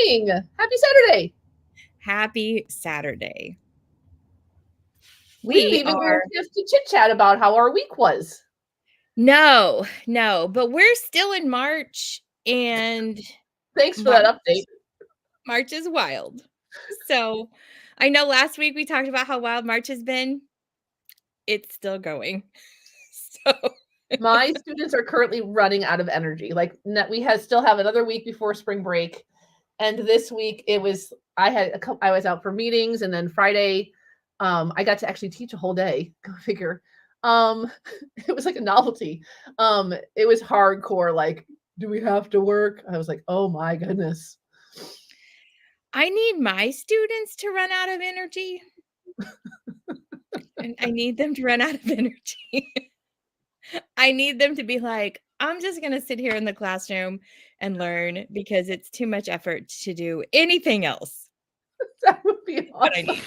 morning. Happy Saturday. Happy Saturday. We didn't even get to chit chat about how our week was. No, but we're still in March, and thanks for that update. March is wild. So I know last week we talked about how wild March has been. It's still going. So my students are currently running out of energy. Like we still have another week before spring break. And this week I was out for meetings, and then Friday, I got to actually teach a whole day. Go figure. It was like a novelty. It was hardcore. Like, do we have to work? I was like, oh my goodness. I need my students to run out of energy. And I need them to run out of energy. I need them to be like, I'm just going to sit here in the classroom and learn because it's too much effort to do anything else. That would be awesome. What I need.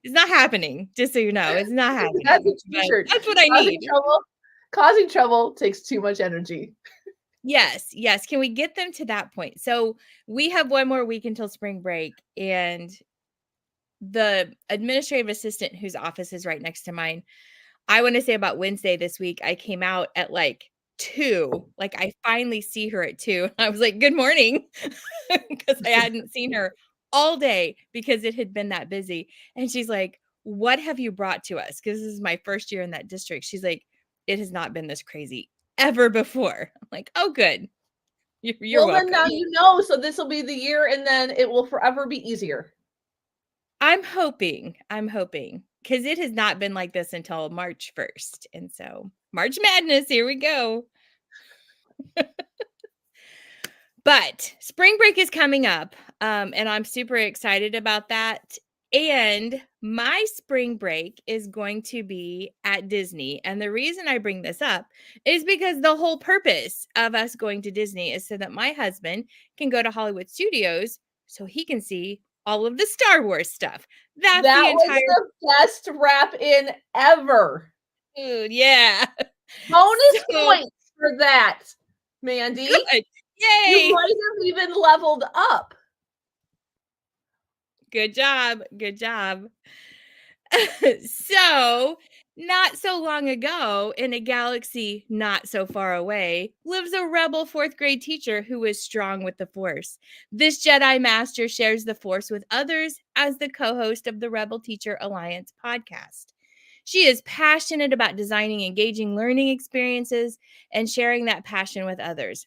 It's not happening, just so you know. It's not happening. That's what I need. Causing trouble takes too much energy. Yes. Can we get them to that point? So we have one more week until spring break, and the administrative assistant whose office is right next to mine, I want to say about Wednesday this week, I came out at like 2. Like I finally see her at 2. I was like, good morning, because I hadn't seen her all day because it had been that busy. And she's like, what have you brought to us? Because this is my first year in that district. She's like, it has not been this crazy ever before. I'm like, oh, good. You're welcome. Then now you know, so this will be the year, and then it will forever be easier. I'm hoping, because it has not been like this until March 1st. And so March Madness, here we go. But spring break is coming up, and I'm super excited about that. And my spring break is going to be at Disney. And the reason I bring this up is because the whole purpose of us going to Disney is so that my husband can go to Hollywood Studios so he can see all of the Star Wars stuff. That was the best wrap in ever. Dude, yeah. Bonus points for that, Mandi. Good. Yay! You might have even leveled up. Good job. So, not so long ago, in a galaxy not so far away, lives a rebel 4th grade teacher who is strong with the Force. This Jedi Master shares the Force with others as the co-host of the Rebel Teacher Alliance podcast. She is passionate about designing engaging learning experiences and sharing that passion with others.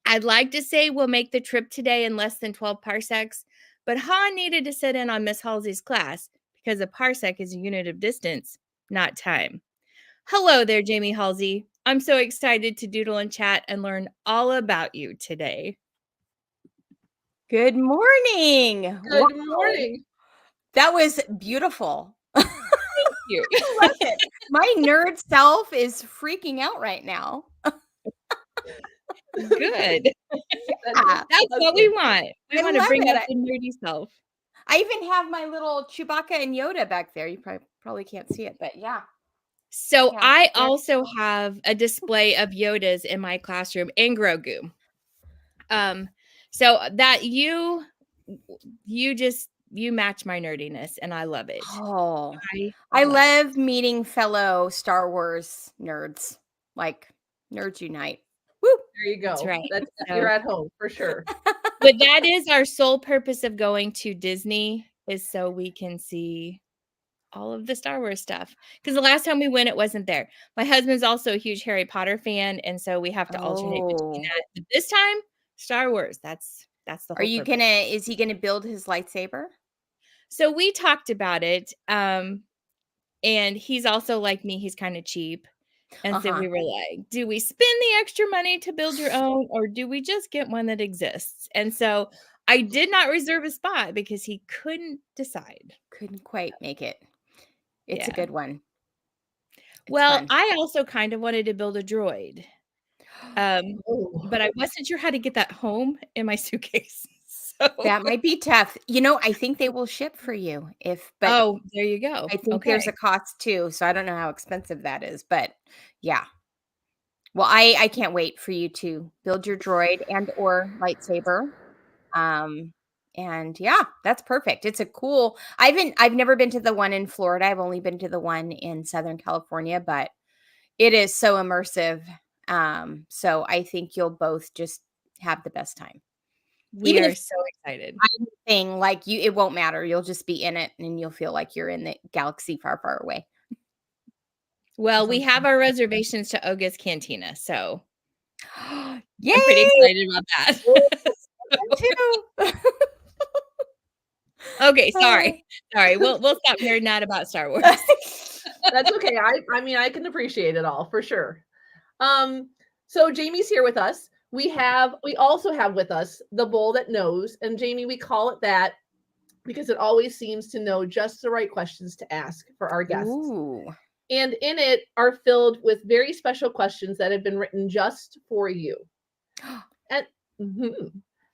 I'd like to say we'll make the trip today in less than 12 parsecs, but Han needed to sit in on Miss Halsey's class because a parsec is a unit of distance, not time. Hello there, Jamie Halsey. I'm so excited to doodle and chat and learn all about you today. Good morning. Good morning. That was beautiful. Thank you. I love it. My nerd self is freaking out right now. Good. Yeah, that's what we want. We want to bring up the nerdy self. I even have my little Chewbacca and Yoda back there. You probably can't see it, but yeah. So I also have a display of Yodas in my classroom and Grogu. So that you match my nerdiness, and I love it. Oh, I love meeting fellow Star Wars nerds. Like Nerds Unite. Woo! There you go. That's right. You're at home for sure. But that is our sole purpose of going to Disney, is so we can see all of the Star Wars stuff. Because the last time we went, it wasn't there. My husband's also a huge Harry Potter fan, and so we have to alternate between that. But this time, Star Wars. That's the whole purpose. Is he gonna build his lightsaber? So we talked about it. And he's also like me, he's kind of cheap. And so we were like, do we spend the extra money to build your own, or do we just get one that exists? And so I did not reserve a spot because he couldn't decide. Couldn't quite make it. It's a good one. Well, fun. I also kind of wanted to build a droid. But I wasn't sure how to get that home in my suitcase. So that might be tough. I think they will ship for you there you go. I think there's a cost too. So I don't know how expensive that is, but yeah. Well, I can't wait for you to build your droid and or lightsaber. And yeah, that's perfect. It's a cool. I've never been to the one in Florida. I've only been to the one in Southern California, but it is so immersive. So I think you'll both just have the best time. We Even are if so excited. thing like you, it won't matter. You'll just be in it and you'll feel like you're in the galaxy far, far away. Well, we have our reservations to Oga's Cantina, so Yay! I'm pretty excited about that. Too. Okay, sorry. We'll stop nerding out about Star Wars. That's okay. I mean, I can appreciate it all for sure. So Jamie's here with us. We also have with us the bowl that knows, and Jamie, we call it that because it always seems to know just the right questions to ask for our guests. Ooh. And in it are filled with very special questions that have been written just for you. And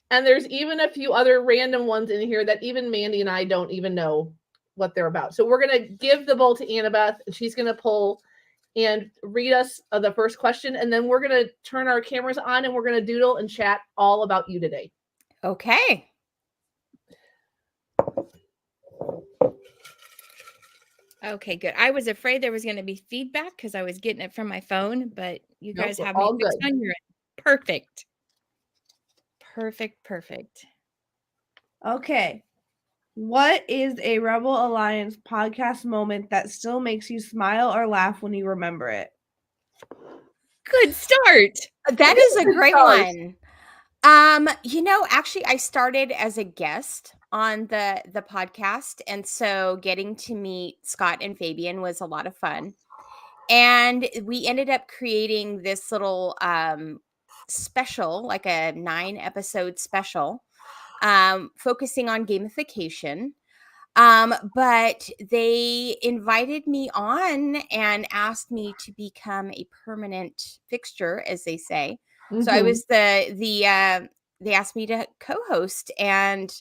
and there's even a few other random ones in here that even Mandi and I don't even know what they're about. So we're going to give the bowl to Annabeth, and she's going to pull and read us the first question. And then we're going to turn our cameras on and we're going to doodle and chat all about you today. Okay. Okay, good. I was afraid there was going to be feedback because I was getting it from my phone, but you guys have me all fixed good. on your end. Perfect. Perfect. Okay. What is a Rebel Alliance podcast moment that still makes you smile or laugh when you remember it? Good start. That is a great one. Actually I started as a guest on the podcast, and so getting to meet Scott and Fabian was a lot of fun. And we ended up creating this little special, like a 9-episode special, focusing on gamification. But they invited me on and asked me to become a permanent fixture, as they say. So I was they asked me to co-host, and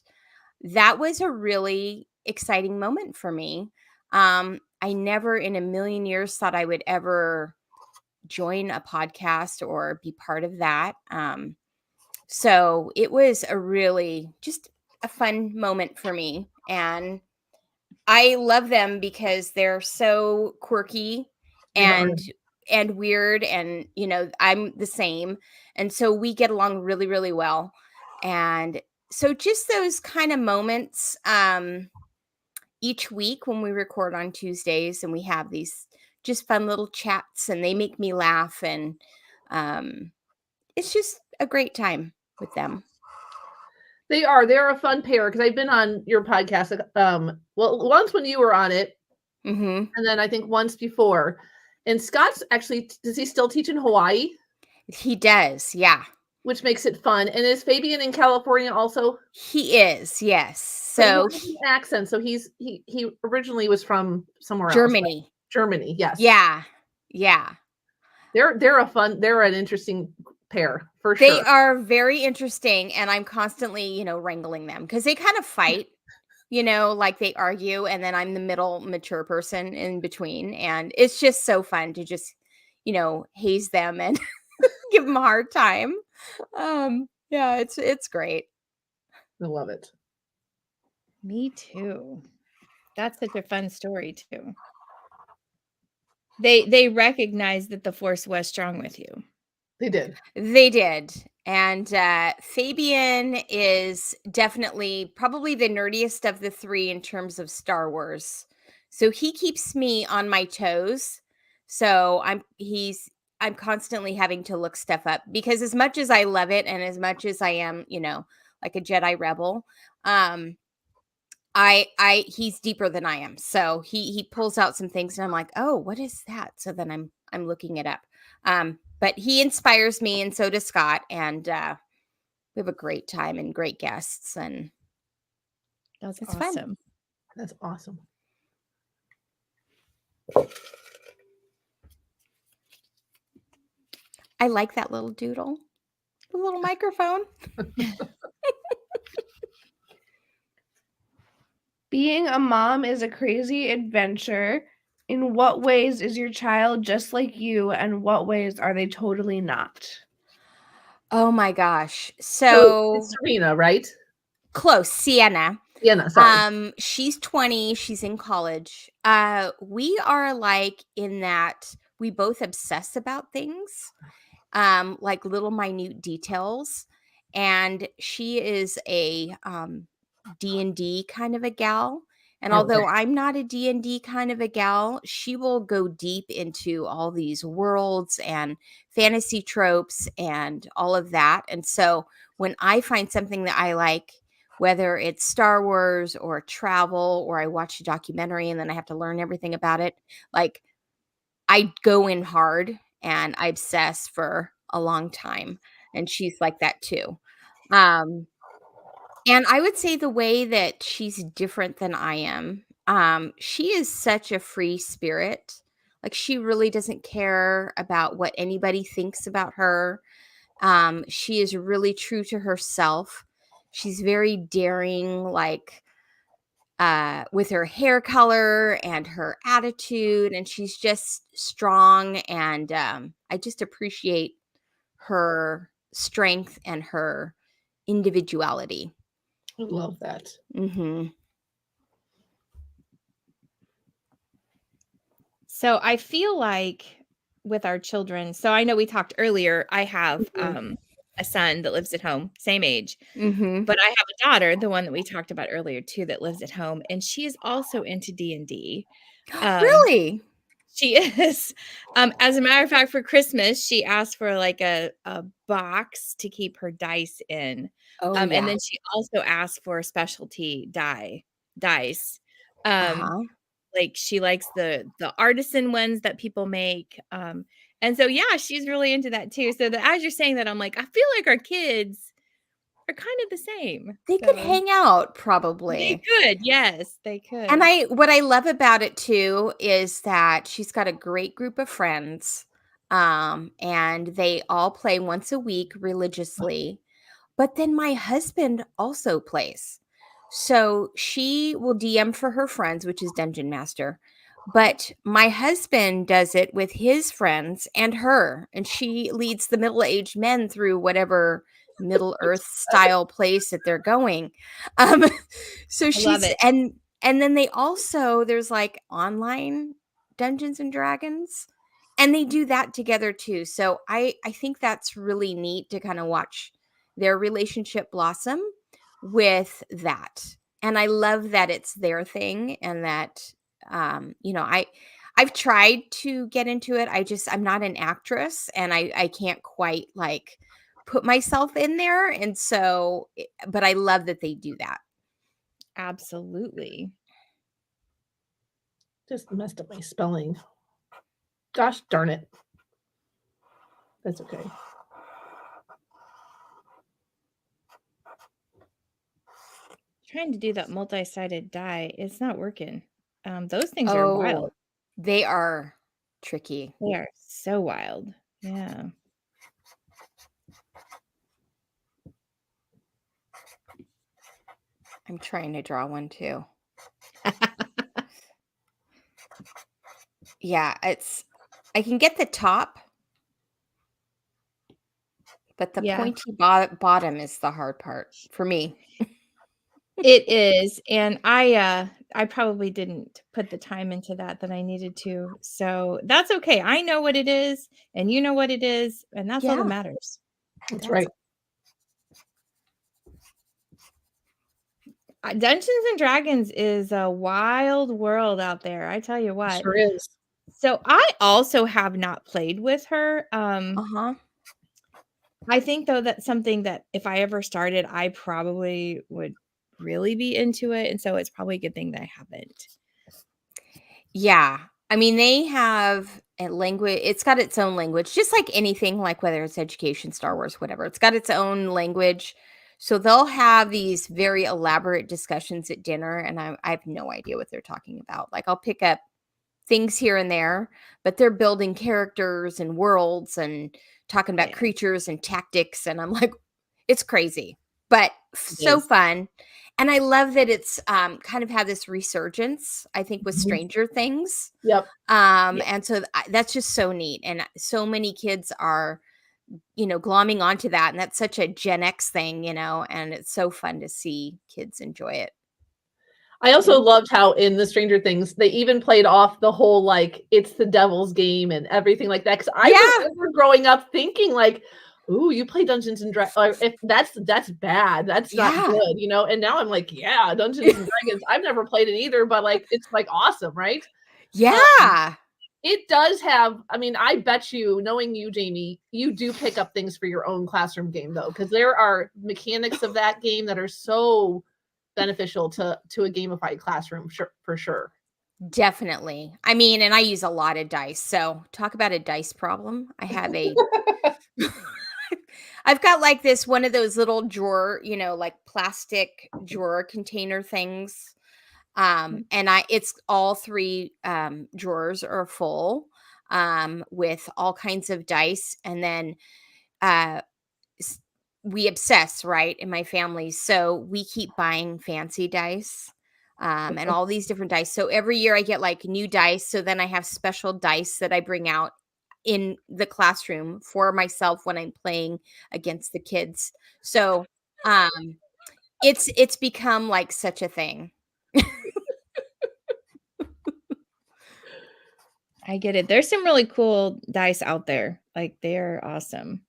that was a really exciting moment for me. I never in a million years thought I would ever join a podcast or be part of that. So it was a really just a fun moment for me. And I love them because they're so quirky and weird, and I'm the same, and so we get along really, really well. And so just those kind of moments each week when we record on Tuesdays, and we have these just fun little chats, and they make me laugh, and it's just a great time with them. They're a fun pair because I've been on your podcast once when you were on it, and then I think once before. And Scott's actually, does he still teach in Hawaii? He does, yeah. Which makes it fun. And is Fabian in California also? He is, yes. So he has an accent. So he originally was from somewhere Germany. else. Right? Germany, yes. Yeah. They're an interesting pair for sure. They are very interesting, and I'm constantly, wrangling them because they kind of fight, like they argue, and then I'm the middle mature person in between, and it's just so fun to just, haze them and give them a hard time. Yeah, it's great. I love it. Me too. That's such a fun story too. They recognized that the force was strong with you. They did. And Fabian is definitely probably the nerdiest of the three in terms of Star Wars. So he keeps me on my toes. So I'm constantly having to look stuff up, because as much as I love it and as much as I am, like a Jedi rebel, he's deeper than I am. So he pulls out some things and I'm like, oh, what is that? So then I'm looking it up. But he inspires me, and so does Scott. And we have a great time and great guests, and it's awesome. Fun. That's awesome. I like that little doodle, the little microphone. Being a mom is a crazy adventure. In what ways is your child just like you, and what ways are they totally not? Oh my gosh. So it's Serena, right? Close, Sienna. Sienna, sorry. She's 20. She's in college. We are like in that we both obsess about things, like little minute details. And she is a D&D kind of a gal. And although Okay. I'm not a D&D kind of a gal, she will go deep into all these worlds and fantasy tropes and all of that. And so when I find something that I like, whether it's Star Wars or travel, or I watch a documentary and then I have to learn everything about it, like I go in hard and I obsess for a long time. And she's like that too. And I would say the way that she's different than I am, she is such a free spirit. Like she really doesn't care about what anybody thinks about her. She is really true to herself. She's very daring, like with her hair color and her attitude, and she's just strong. And I just appreciate her strength and her individuality. I love that. Mm-hmm. So I feel like with our children, so I know we talked earlier, I have a son that lives at home, same age, Mm-hmm. but I have a daughter, the one that we talked about earlier too, that lives at home, and she is also into D&D. Really? She is. As a matter of fact, for Christmas, she asked for like a box to keep her dice in. Oh, And yeah. then she also asked for specialty dice. Uh-huh. Like she likes the artisan ones that people make. And so yeah, she's really into that too. So as you're saying that, I'm like, I feel like our kids are kind of the same. They could So hang out they probably. could, yes, they could. And what I love about it too is that she's got a great group of friends. And they all play once a week religiously. But then my husband also plays. So she will DM for her friends, which is Dungeon Master. But my husband does it with his friends and her. And she leads the middle-aged men through whatever Middle Earth style place that they're going. So I love it. and then they also, there's like online Dungeons and Dragons. And they do that together too. So I think that's really neat to kind of watch their relationship blossom with that. And I love that it's their thing, and that I've tried to get into it. I'm not an actress, and I can't quite like put myself in there. And so but I love that they do that. Absolutely. Just messed up my spelling. Gosh darn it. That's okay. Trying to do that multi-sided die, it's not working. Those things are wild. They are tricky. They are so wild. Yeah. I'm trying to draw one too. Yeah, I can get the top, but the pointy bottom is the hard part for me. It is, and I probably didn't put the time into that I needed to. So that's okay. I know what it is, and you know what it is, and that's all that matters. That's right. Dungeons and Dragons is a wild world out there. I tell you what. It sure is. So I also have not played with her. I think though that's something that if I ever started, I probably would really be into it. And so it's probably a good thing that I haven't. Yeah. I mean, they have a language. It's got its own language, just like anything, like whether it's education, Star Wars, whatever. It's got its own language. So they'll have these very elaborate discussions at dinner, and I have no idea what they're talking about. Like I'll pick up things here and there, but they're building characters and worlds and talking about creatures and tactics. And I'm like, it's crazy, but so fun. And I love that it's kind of had this resurgence, I think, with Stranger Things. Yep. And so that's just so neat. And so many kids are glomming onto that. And that's such a Gen X thing, and it's so fun to see kids enjoy it. I also loved how in the Stranger Things, they even played off the whole, like, it's the devil's game and everything like that. Because I remember growing up thinking, like, ooh, you play Dungeons and Dragons. Or if that's bad. That's not good, And now I'm like, yeah, Dungeons and Dragons. I've never played it either, but like, it's like awesome, right? Yeah. It does have, I mean, I bet you, knowing you, Jamie, you do pick up things for your own classroom game, though, because there are mechanics of that game that are so beneficial to a gamified classroom, for sure. Definitely. I mean, and I use a lot of dice. So talk about a dice problem. I have I've got like one of those little drawer, like plastic drawer container things. And it's all 3 drawers are full with all kinds of dice. And then we obsess, right, in my family. So we keep buying fancy dice and all these different dice. So every year I get like new dice. So then I have special dice that I bring out in the classroom for myself when I'm playing against the kids. So it's become like such a thing. I get it. There's some really cool dice out there. Like, they're awesome.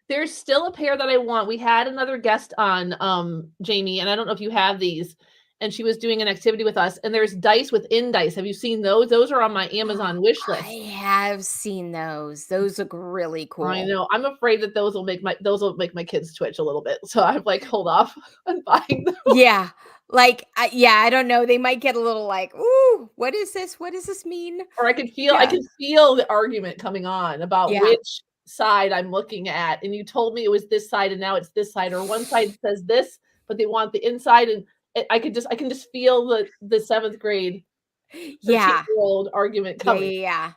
There's still a pair that I want. We had another guest on, Jamie, and I don't know if you have these, and she was doing an activity with us, and there's dice within dice. Have you seen those? Those are on my Amazon wish list. I have seen those. Those look really cool. I know. I'm afraid that those will make my kids twitch a little bit. So I'm like, hold off on buying them. Yeah. Like, I don't know. They might get a little like, ooh, what is this? What does this mean? Or I could feel the argument coming on about which side I'm looking at. And you told me it was this side and now it's this side, or one side says this, but they want the inside. And I can just feel the 7th grade 13-year-old argument coming. Yeah.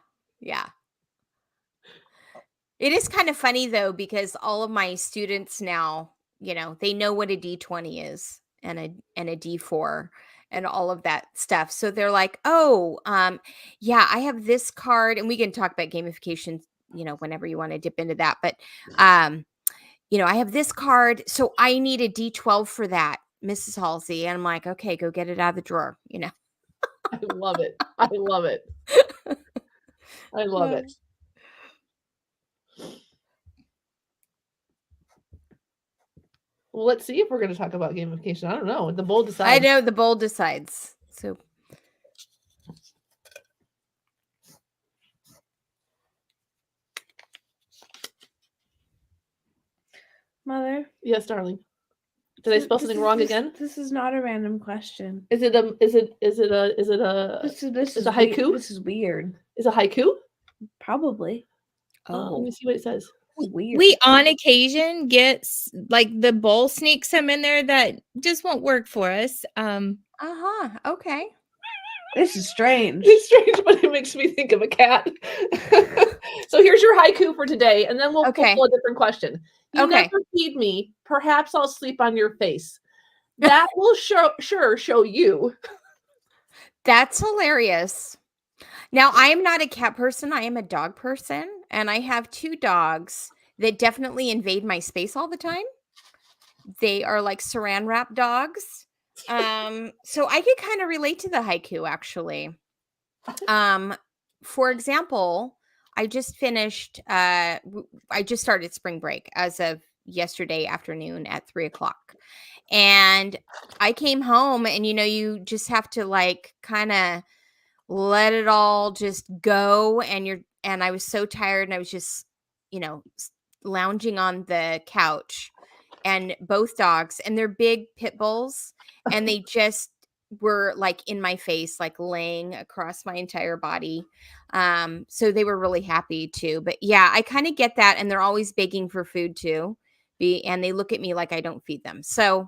It is kind of funny though, because all of my students now, they know what a D20 is and a D4 and all of that stuff. So they're like, oh, I have this card, and we can talk about gamification, whenever you want to dip into that. But, I have this card, so I need a D12 for that, Mrs. Halsey. And I'm like, okay, go get it out of the drawer, I love it. I love it. I love it. Well, let's see if we're going to talk about gamification. I don't know. The bowl decides. I know the bowl decides. So, Mother. Yes, darling. Did I spell something wrong again? This is not a random question. Is it a This is a haiku? This is weird. Is a haiku? Probably. Let me see what it says. Weird. We on occasion get like the bowl sneaks some in there that just won't work for us. Okay. This is strange. It's strange, but it makes me think of a cat. So here's your haiku for today, and then we'll pull a different question. You never feed me, perhaps I'll sleep on your face. That will sure show you. That's hilarious. Now, I am not a cat person. I am a dog person, and I have 2 dogs that definitely invade my space all the time. They are like saran wrap dogs. So I could kind of relate to the haiku, actually. For example, I just finished, I just started spring break as of yesterday afternoon at 3:00. And I came home, and, you just have to like kind of let it all just go. And I was so tired, and I was just, lounging on the couch, and both dogs, and they're big pit bulls, and they just were like in my face, like laying across my entire body. So they were really happy too. But yeah, I kind of get that. And they're always begging for food too. And they look at me like I don't feed them. So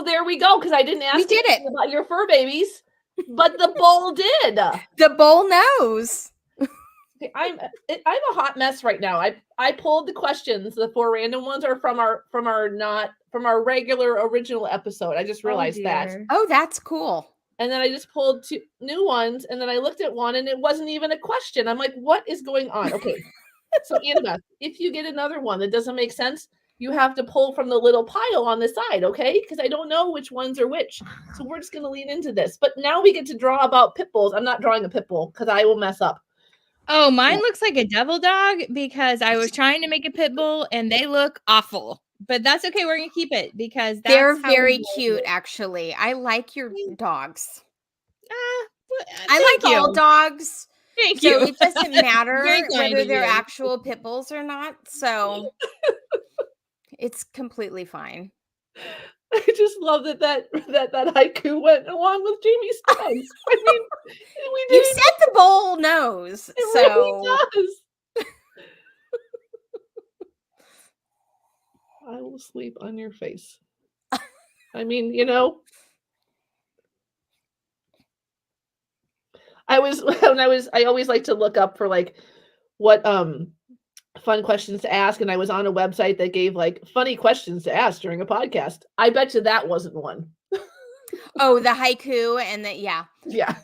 there we go. Because I didn't ask you about your fur babies, but the bowl did. The bowl knows. I'm a hot mess right now. I pulled the questions. The 4 random ones are from our regular original episode. I just realized that. Oh, that's cool. And then I just pulled 2 new ones, and then I looked at one, and it wasn't even a question. I'm like, what is going on? Okay. So Annabeth, if you get another one that doesn't make sense, you have to pull from the little pile on the side, okay? Because I don't know which ones are which. So we're just going to lean into this. But now we get to draw about pit bulls. I'm not drawing a pit bull because I will mess up. Oh, mine looks like a devil dog because I was trying to make a pit bull and they look awful. But that's okay. We're going to keep it because that's They're how we very roll cute, it. actually. I like your dogs. I Thank like all you. dogs. Thank So you. it doesn't matter Very kind whether of they're you. actual pit bulls or not. So it's completely fine. I just love that haiku went along with Jamie's dogs. I mean, we You didn't. said the bull knows. It So really does. I will sleep on your face. I mean, you know, I always like to look up for like what fun questions to ask, and I was on a website that gave like funny questions to ask during a podcast. I bet you that wasn't one. oh, the haiku and the Yeah.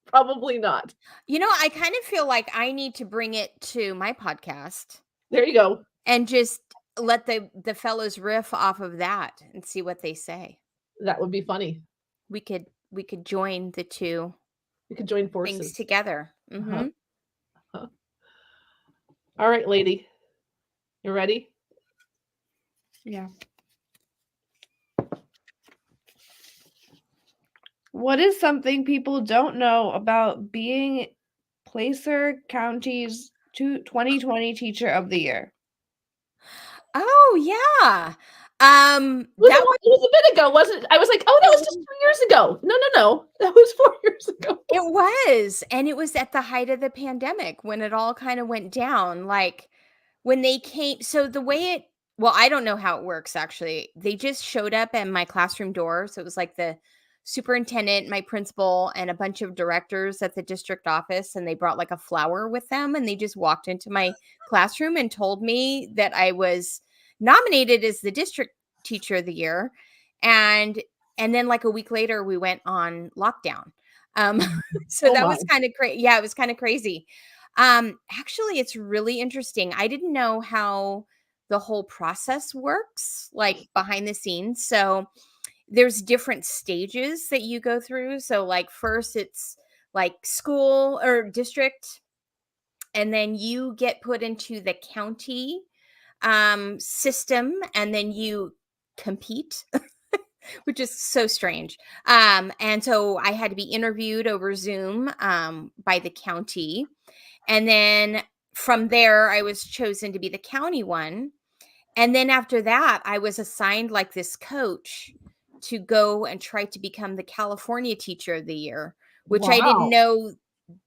Probably not. You know, I kind of feel like I need to bring it to my podcast There you go. and just let the fellows riff off of that and see what they say. That would be funny. We could join the two We could join things forces. together. Uh-huh. All right, lady. You ready? Yeah. What is something people don't know about being Placer County's 2020 Teacher of the Year? Oh yeah. It was a bit ago, wasn't it? I was like, oh, that was just 2 years ago. No. That was 4 years ago. It was. And it was at the height of the pandemic when it all kind of went down. Like when they came. So the way I don't know how it works actually. They just showed up at my classroom door. So it was like the superintendent, my principal, and a bunch of directors at the district office. And they brought like a flower with them. And they just walked into my classroom and told me that I was nominated as the district teacher of the year. And then like a week later, we went on lockdown. So Oh that my. was kind of crazy. Yeah, it was kind of crazy. Actually, it's really interesting. I didn't know how the whole process works, like behind the scenes. So there's different stages that you go through. So like first it's like school or district, and then you get put into the county system, and then you compete. Which is so strange. And so I had to be interviewed over Zoom by the county. And then from there, I was chosen to be the county one. And then after that, I was assigned like this coach to go and try to become the California Teacher of the Year, which I didn't know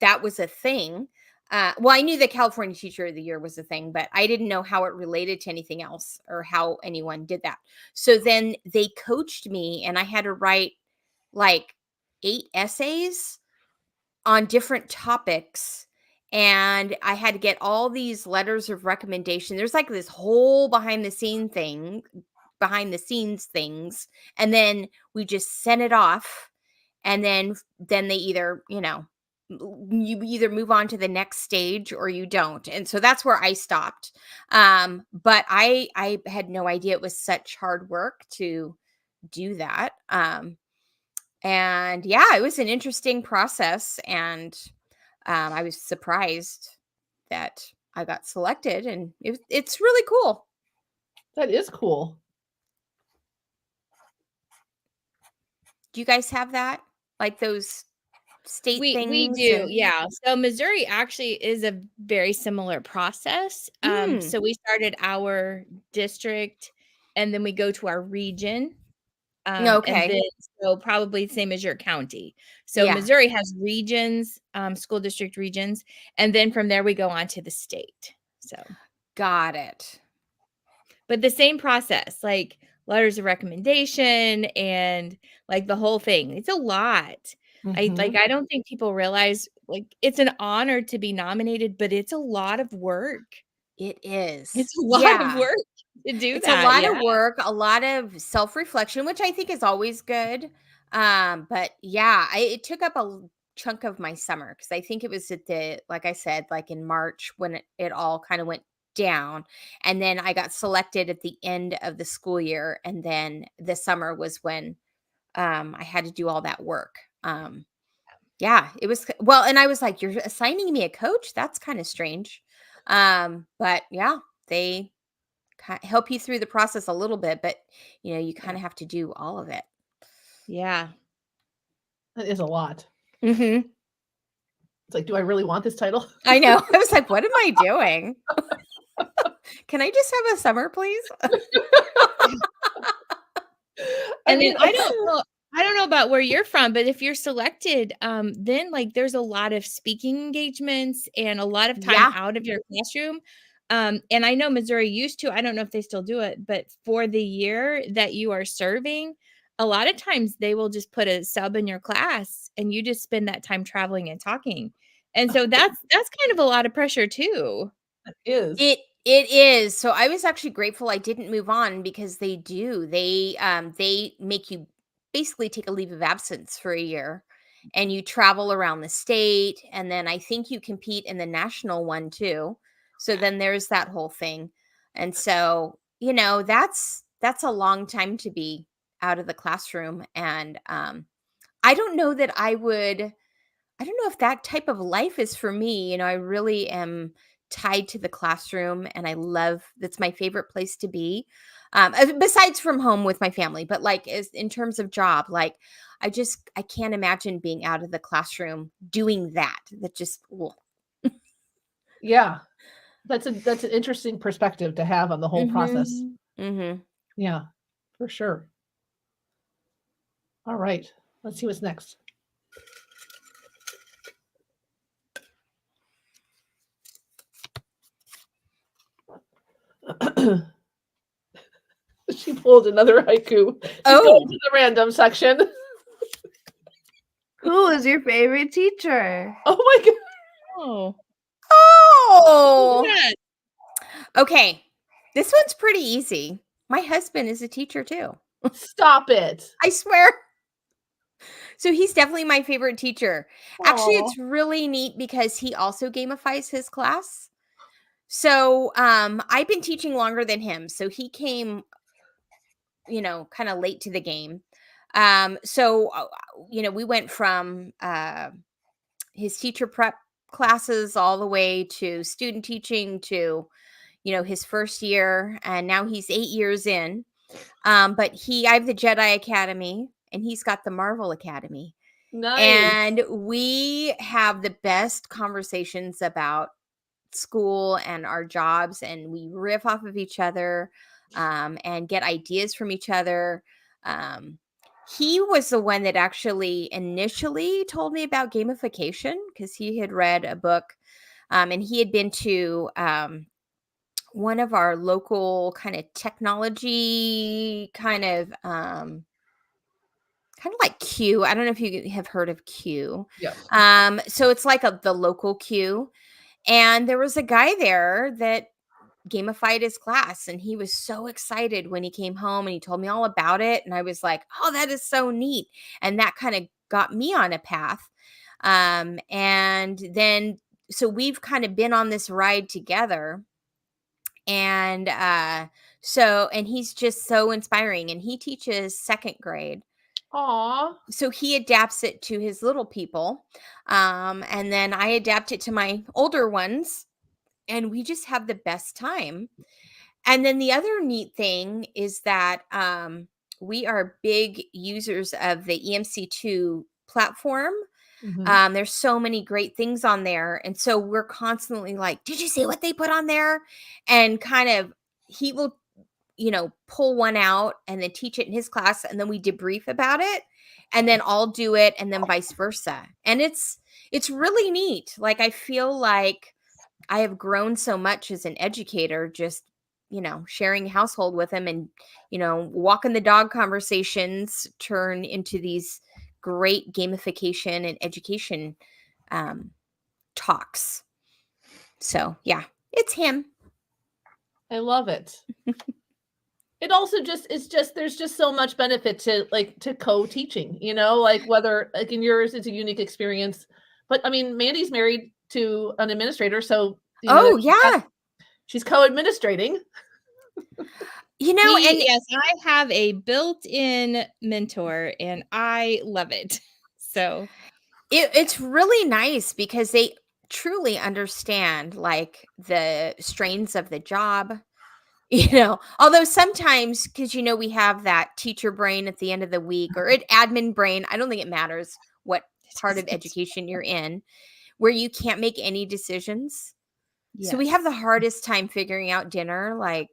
that was a thing. Well, I knew the California Teacher of the Year was a thing, but I didn't know how it related to anything else or how anyone did that. So then they coached me, and I had to write like 8 essays on different topics. And I had to get all these letters of recommendation. There's like this whole behind the scenes things. And then we just sent it off. And then they either, you either move on to the next stage or you don't. And so that's where I stopped. But I had no idea it was such hard work to do that. And yeah, it was an interesting process. And I was surprised that I got selected, and it's really cool. That is cool. Do you guys have that? Like those state things? We do, yeah. So Missouri actually is a very similar process. So we started our district, and then we go to our region. Okay. And then, so probably the same as your county. So Missouri has regions, school district regions, and then from there we go on to the state. So got it. But the same process, like letters of recommendation and like the whole thing. It's a lot. I don't think people realize like it's an honor to be nominated, but it's a lot of work. It is. It's a lot of work to do it's that. a lot of work, a lot of self-reflection, which I think is always good. But yeah, it took up chunk of my summer, because I think it was like I said, like in March when it all kind of went down. And then I got selected at the end of the school year. And then the summer was when I had to do all that work. Yeah, it was well, and I was like, you're assigning me a coach? That's kind of strange. But yeah, they help you through the process a little bit, but you kind of have to do all of it. Yeah. That is a lot. Mm-hmm. It's like, do I really want this title? I know. I was like, what am I doing? Can I just have a summer, please? And then I don't know about where you're from, but if you're selected, then like there's a lot of speaking engagements and a lot of time out of your classroom. And I know Missouri used to, I don't know if they still do it, but for the year that you are serving, a lot of times they will just put a sub in your class and you just spend that time traveling and talking. And so that's kind of a lot of pressure too. It is. It is. So I was actually grateful I didn't move on, because they do. They make you basically take a leave of absence for a year, and you travel around the state, and then I think you compete in the national one too. So then there's that whole thing. And so, that's a long time to be out of the classroom, and I don't know that I don't know if that type of life is for me. I really am tied to the classroom, and that's my favorite place to be. Besides from home with my family, but like in terms of job, like I can't imagine being out of the classroom doing that. That just, Yeah. That's an interesting perspective to have on the whole process. Mm-hmm. Yeah, for sure. All right. Let's see what's next. She pulled another haiku. She's going to the random section. Who is your favorite teacher? Oh my God. Oh. Yes. Okay. This one's pretty easy. My husband is a teacher too. Stop it. I swear. So he's definitely my favorite teacher. Actually, it's really neat because he also gamifies his class. So I've been teaching longer than him. So he came, kind of late to the game. So we went from his teacher prep classes all the way to student teaching to, his first year. And now he's 8 years in. But I have the Jedi Academy, and he's got the Marvel Academy. Nice. And we have the best conversations about school and our jobs, and we riff off of each other and get ideas from each other. He was the one that actually initially told me about gamification, because he had read a book and he had been to one of our local kind of technology kind of like Q. I don't know if you have heard of Q. Yeah. So it's like the local Q. And there was a guy there that gamified his class, and he was so excited when he came home and he told me all about it. And I was like, oh, that is so neat. And that kind of got me on a path. And then, so we've kind of been on this ride together. And and he's just so inspiring, and he teaches second grade. Aw. So he adapts it to his little people. And then I adapt it to my older ones, and we just have the best time. And then the other neat thing is that we are big users of the EMC2 platform. Mhm. There's so many great things on there. And so we're constantly like, did you see what they put on there? And kind of, he will, pull one out and then teach it in his class. And then we debrief about it, and then I'll do it, and then vice versa. And it's really neat. Like, I feel like I have grown so much as an educator, just, sharing household with him, and, walking the dog conversations turn into these great gamification and education talks. So yeah, it's him. I love it. it also there's just so much benefit to co-teaching, like whether like in yours it's a unique experience. But I mean, Mandi's married to an administrator, so Oh, yeah. she's co-administrating. And yes, I have a built-in mentor and I love it. So it's really nice because they truly understand like the strains of the job. Although sometimes, because we have that teacher brain at the end of the week or admin brain. I don't think it matters what part of education you're in, where you can't make any decisions. So we have the hardest time figuring out dinner, like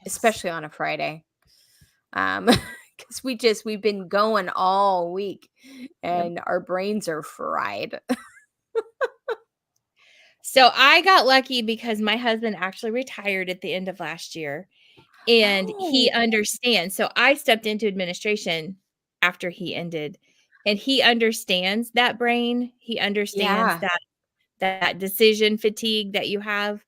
especially on a Friday. Because we've been going all week and our brains are fried. So I got lucky because my husband actually retired at the end of last year and he understands. So I stepped into administration after he ended and he understands that brain. He understands that decision fatigue that you have.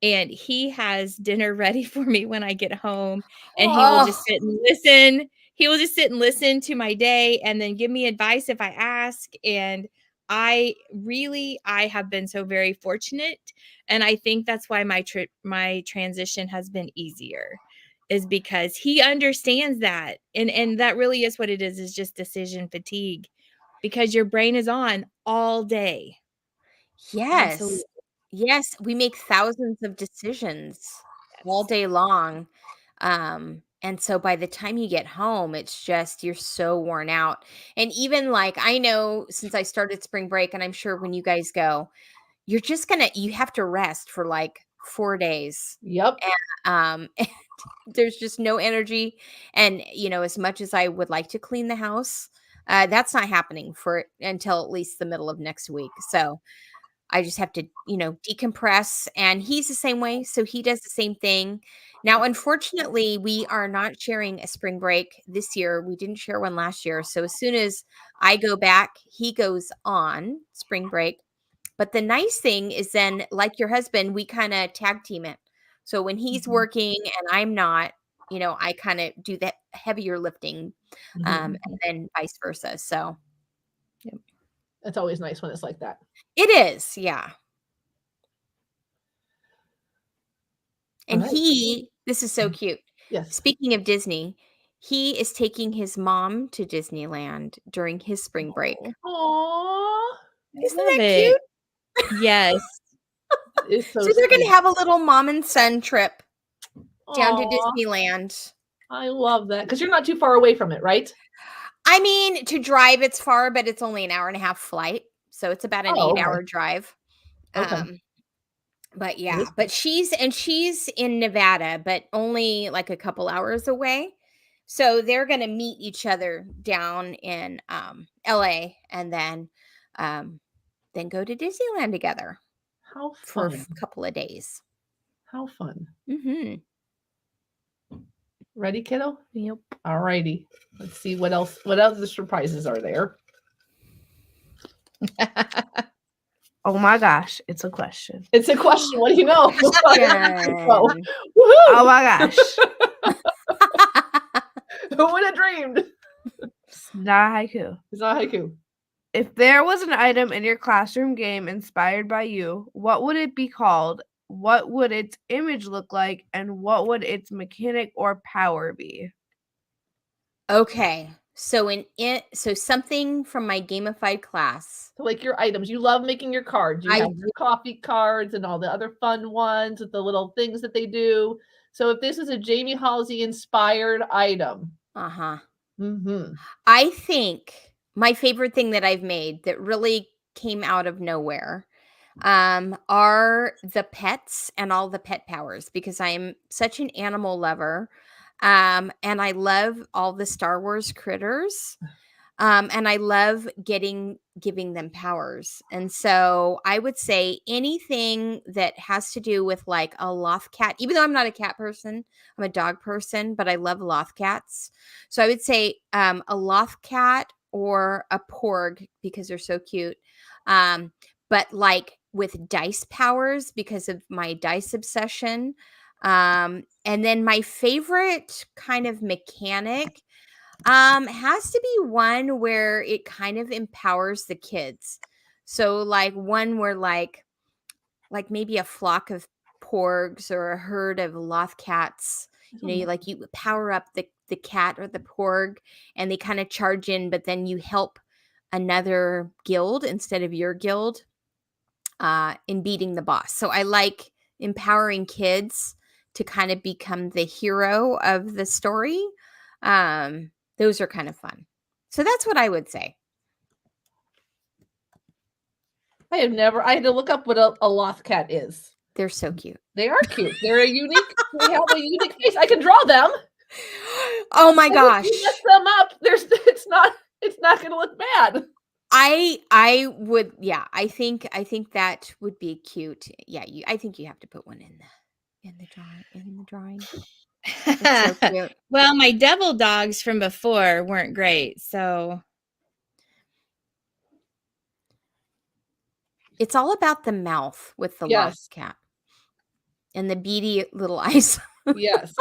And he has dinner ready for me when I get home and he will just sit and listen. He will just sit and listen to my day and then give me advice if I ask. And I have been so very fortunate. And I think that's why my transition has been easier is because he understands that. And that really is what it is just decision fatigue because your brain is on all day. Yes. Absolutely. Yes, we make thousands of decisions all day long. And so by the time you get home, it's just you're so worn out. And even like I know since I started spring break, and I'm sure when you guys go, you have to rest for like 4 days. Yep. And there's just no energy. And as much as I would like to clean the house, that's not happening until at least the middle of next week. So I just have to, decompress. And he's the same way. So he does the same thing. Now, unfortunately, we are not sharing a spring break this year. We didn't share one last year. So as soon as I go back, he goes on spring break. But the nice thing is then, like your husband, we kind of tag team it. So when he's working and I'm not, I kind of do the heavier lifting and then vice versa. So it's always nice when it's like that. It is, yeah. And this is so cute. Yes. Speaking of Disney, he is taking his mom to Disneyland during his spring break. Aww. Isn't that cute? Yes. It's so they're going to have a little mom and son trip down to Disneyland. I love that. Because you're not too far away from it, right? I mean, to drive, it's far, but it's only an hour and a half flight. So it's about an 8-hour drive. Okay. But yeah, but she's in Nevada, but only like a couple hours away. So they're going to meet each other down in LA and then go to Disneyland together. How for fun. a couple of days. How fun. Mm-hmm. Ready, kiddo? Yep. All righty. Let's see what else the surprises are there. Oh my gosh, it's a question. It's a question. What do you know? Oh my gosh. Who would have dreamed? It's not haiku. It's not haiku. If there was an item in your classroom game inspired by you, what would it be called? What would its image look like? And what would its mechanic or power be? Okay. So something from my gamified class. So like your items. You love making your cards. You have your coffee cards and all the other fun ones with the little things that they do. So if this is a Jamie Halsey inspired item. Uh-huh. Mm-hmm. I think my favorite thing that I've made that really came out of nowhere are the pets and all the pet powers, because I am such an animal lover. And I love all the Star Wars critters. And I love giving them powers. And so I would say anything that has to do with like a loft cat, even though I'm not a cat person, I'm a dog person, but I love loft cats. So I would say a loft cat or a porg because they're so cute. But like with dice powers because of my dice obsession. And then my favorite kind of mechanic has to be one where it kind of empowers the kids. So like one where like maybe a flock of porgs or a herd of loth cats, you power up the cat or the porg and they kind of charge in, but then you help another guild instead of your guild in beating the boss. So I like empowering kids to kind of become the hero of the story. Those are kind of fun. So that's what I would say. I had to look up what a loth cat is. They're so cute. They are cute. They're they have a unique face. I can draw them. Oh my gosh. If you mess them up, it's not going to look bad. I would, yeah, I think that would be cute. Yeah, I think you have to put one in the drawing. It's so cute. Well, my devil dogs from before weren't great, so it's all about the mouth with the lost cat and the beady little eyes. Yes.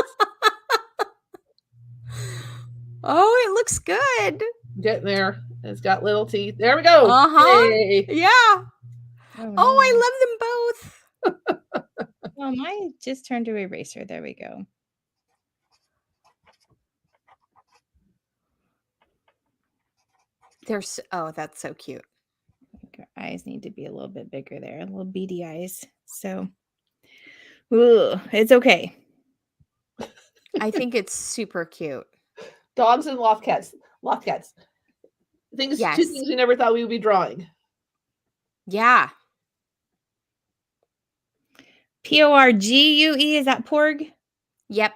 Oh, it looks good. Getting there. It's got little teeth. There we go. Yay. Yeah. Oh, I love them both. Well, mine just turned to eraser. There we go. That's so cute. Her eyes need to be a little bit bigger there, little beady eyes. So, it's okay. I think it's super cute. Dogs and loth cats. Things, 2 things we never thought we would be drawing. Yeah. Porgue, is that porg? Yep.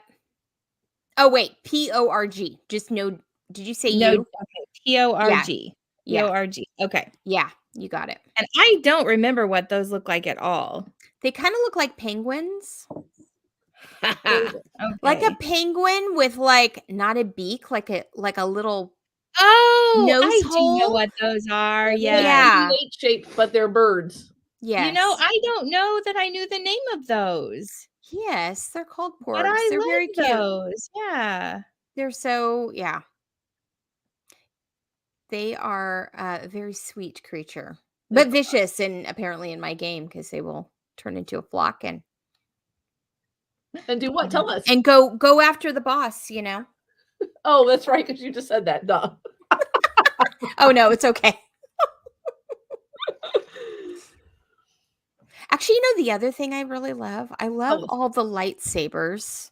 Oh wait, PORG. Just no. Did you say no? you? Okay. PORG. Yeah. PORG. Okay. Yeah, you got it. And I don't remember what those look like at all. They kind of look like penguins. Okay. Like a penguin with like not a beak, like a little nose I hole. Do know what those are. Yeah. Shape, but they're birds. Yes. I don't know that I knew the name of those. Yes, they're called porgs. But I they're love very cute. those. Yeah. They're so They are a very sweet creature, but vicious, and apparently in my game because they will turn into a flock and do what? Tell us. And go after the boss. Oh, that's right, because you just said that. Duh. Oh no, it's okay. Actually, the other thing I really love? I love all the lightsabers.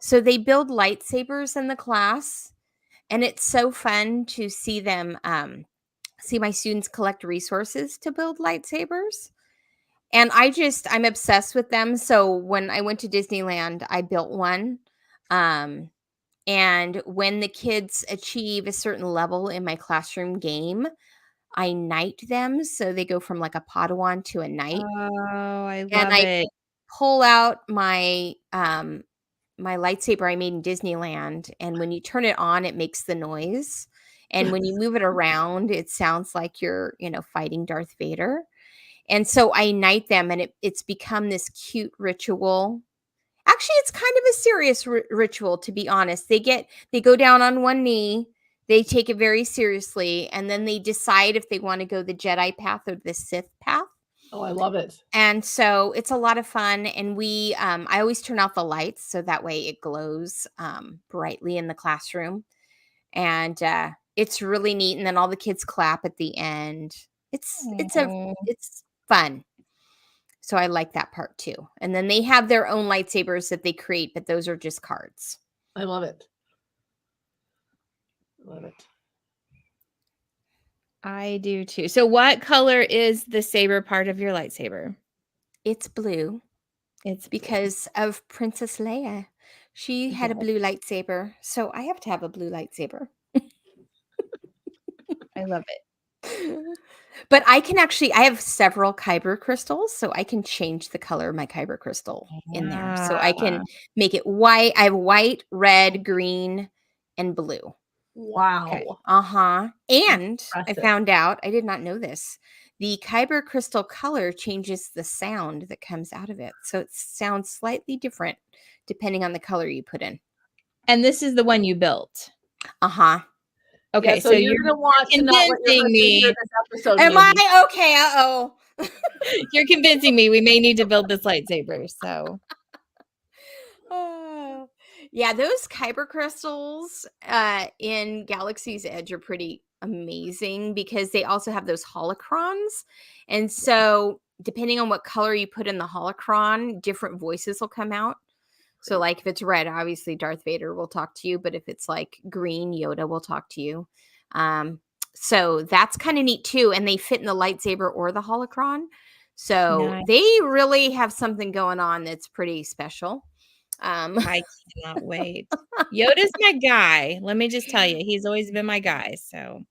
So they build lightsabers in the class, and it's so fun to see them, see my students collect resources to build lightsabers. And I'm obsessed with them. So when I went to Disneyland, I built one. And when the kids achieve a certain level in my classroom game, I knight them. So they go from like a Padawan to a knight. Oh, I love and I it. pull out my my lightsaber I made in Disneyland. And when you turn it on, it makes the noise. And when you move it around, it sounds like you're, fighting Darth Vader. And so I knight them, and it's become this cute ritual. Actually, it's kind of a serious ritual, to be honest. They go down on one knee, they take it very seriously, and then they decide if they want to go the Jedi path or the Sith path. Oh, I love it. And so it's a lot of fun. And I always turn out the lights so that way it glows brightly in the classroom. And it's really neat. And then all the kids clap at the end. It's fun. So I like that part too. And then they have their own lightsabers that they create, but those are just cards. I love it. Love it. I do too. So what color is the saber part of your lightsaber? It's blue. It's because of Princess Leia. She had a blue lightsaber. So I have to have a blue lightsaber. I love it. But I have several kyber crystals, so I can change the color of my kyber crystal in there. So I can make it white. I have white, red, green, and blue. Wow. Okay. And impressive. I found out, I did not know this, the Kyber crystal color changes the sound that comes out of it. So it sounds slightly different depending on the color you put in. And this is the one you built. Uh-huh. Okay, Yeah, so you're gonna want to know what you're convincing me. this episode. Am Mandy. I okay? Uh-oh. You're convincing me we may need to build this lightsaber. So yeah, those Kyber crystals in Galaxy's Edge are pretty amazing because they also have those holocrons. And so depending on what color you put in the holocron, different voices will come out. So like if it's red, obviously Darth Vader will talk to you. But if it's like green, Yoda will talk to you. So that's kind of neat too. And they fit in the lightsaber or the holocron. So Nice. they really have something going on that's pretty special. I cannot wait. Yoda's my guy. Let me just tell you, he's always been my guy. So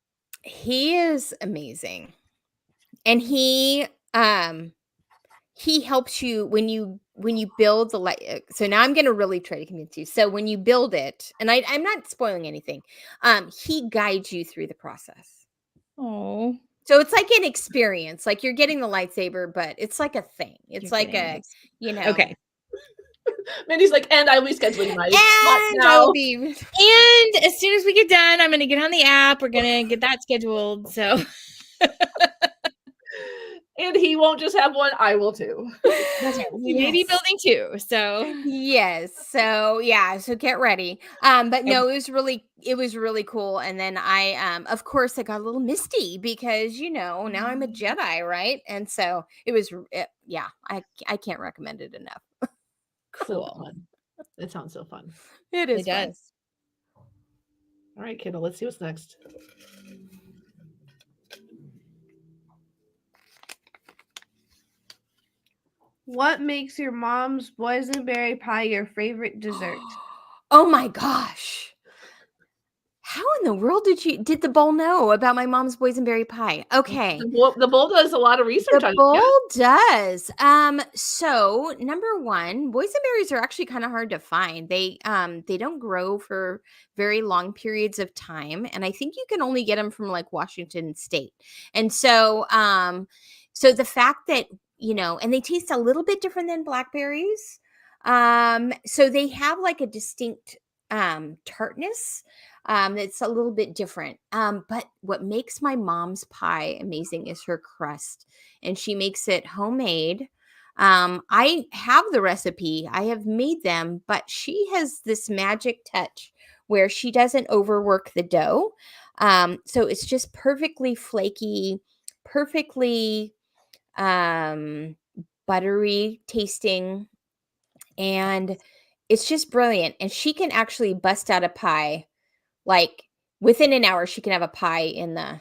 he is amazing. And he helps you when you build the light. So now I'm going to really try to convince you. So when you build it, and I'm not spoiling anything, he guides you through the process. oh, So it's like an experience, like you're getting the lightsaber, but it's like a thing. It's You're like getting okay. Mandy's like, and I'll be scheduling my And now. And as soon as we get done, I'm going to get on the app. We're going to get that scheduled. So, And he won't just have one, I will too. that's right. We may be building two. So, yes. So yeah. So get ready. But no, it was really cool. And then I, of course, I got a little misty because now I'm a Jedi, right? And so yeah. I can't recommend it enough. cool. So fun. It sounds so fun. It is. It does. All right, kiddo, let's see what's next. What makes your mom's boysenberry pie your favorite dessert? Oh my gosh. How in the world did the bowl know about my mom's boysenberry pie? Okay. The bowl does a lot of research The on bowl it. does. So number one, boysenberries are actually kind of hard to find. They don't grow for very long periods of time, and I think you can only get them from like Washington State. And so, so the fact that and they taste a little bit different than blackberries. So they have like a distinct tartness. It's a little bit different. But what makes my mom's pie amazing is her crust, and she makes it homemade. I have the recipe. I have made them, but she has this magic touch where she doesn't overwork the dough. So it's just perfectly flaky, perfectly buttery tasting, and it's just brilliant. And she can actually bust out a pie like within an hour. She can have a pie in the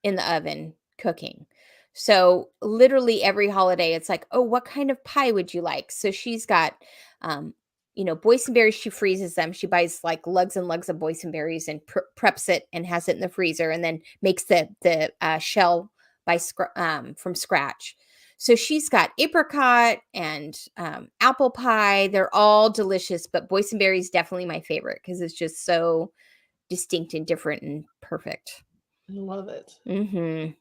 oven cooking. So literally every holiday it's like, oh, what kind of pie would you like? So she's got boysenberries. She freezes them. She buys like lugs and lugs of boysenberries and preps it and has it in the freezer, and then makes the shell from scratch. So she's got apricot and apple pie. They're all delicious, but boysenberry is definitely my favorite because it's just so distinct and different and perfect. I love it. Mm-hmm.